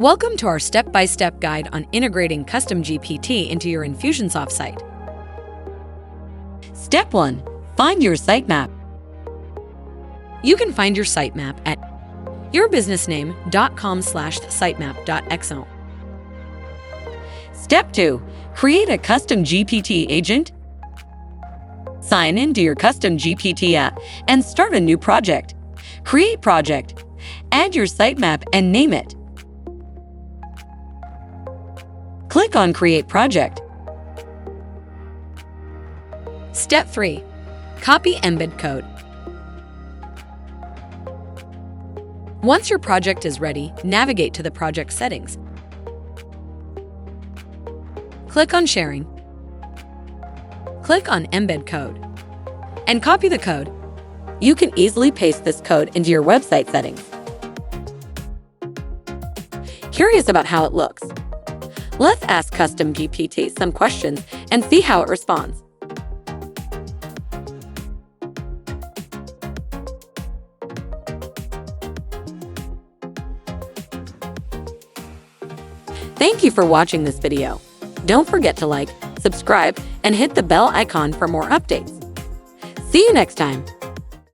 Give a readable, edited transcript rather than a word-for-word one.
Welcome to our step-by-step guide on integrating CustomGPT into your Infusionsoft site. Step 1. Find your sitemap. You can find your sitemap at yourbusinessname.com/sitemap.xo. Step 2. Create a CustomGPT agent. Sign into your CustomGPT app and start a new project. Create project. Add your sitemap and name it. Click on Create Project. Step 3. Copy embed code. Once your project is ready, navigate to the project settings. Click on Sharing. Click on Embed Code and copy the code. You can easily paste this code into your website settings. Curious about how it looks? Let's ask CustomGPT some questions and see how it responds. Thank you for watching this video. Don't forget to like, subscribe, and hit the bell icon for more updates. See you next time.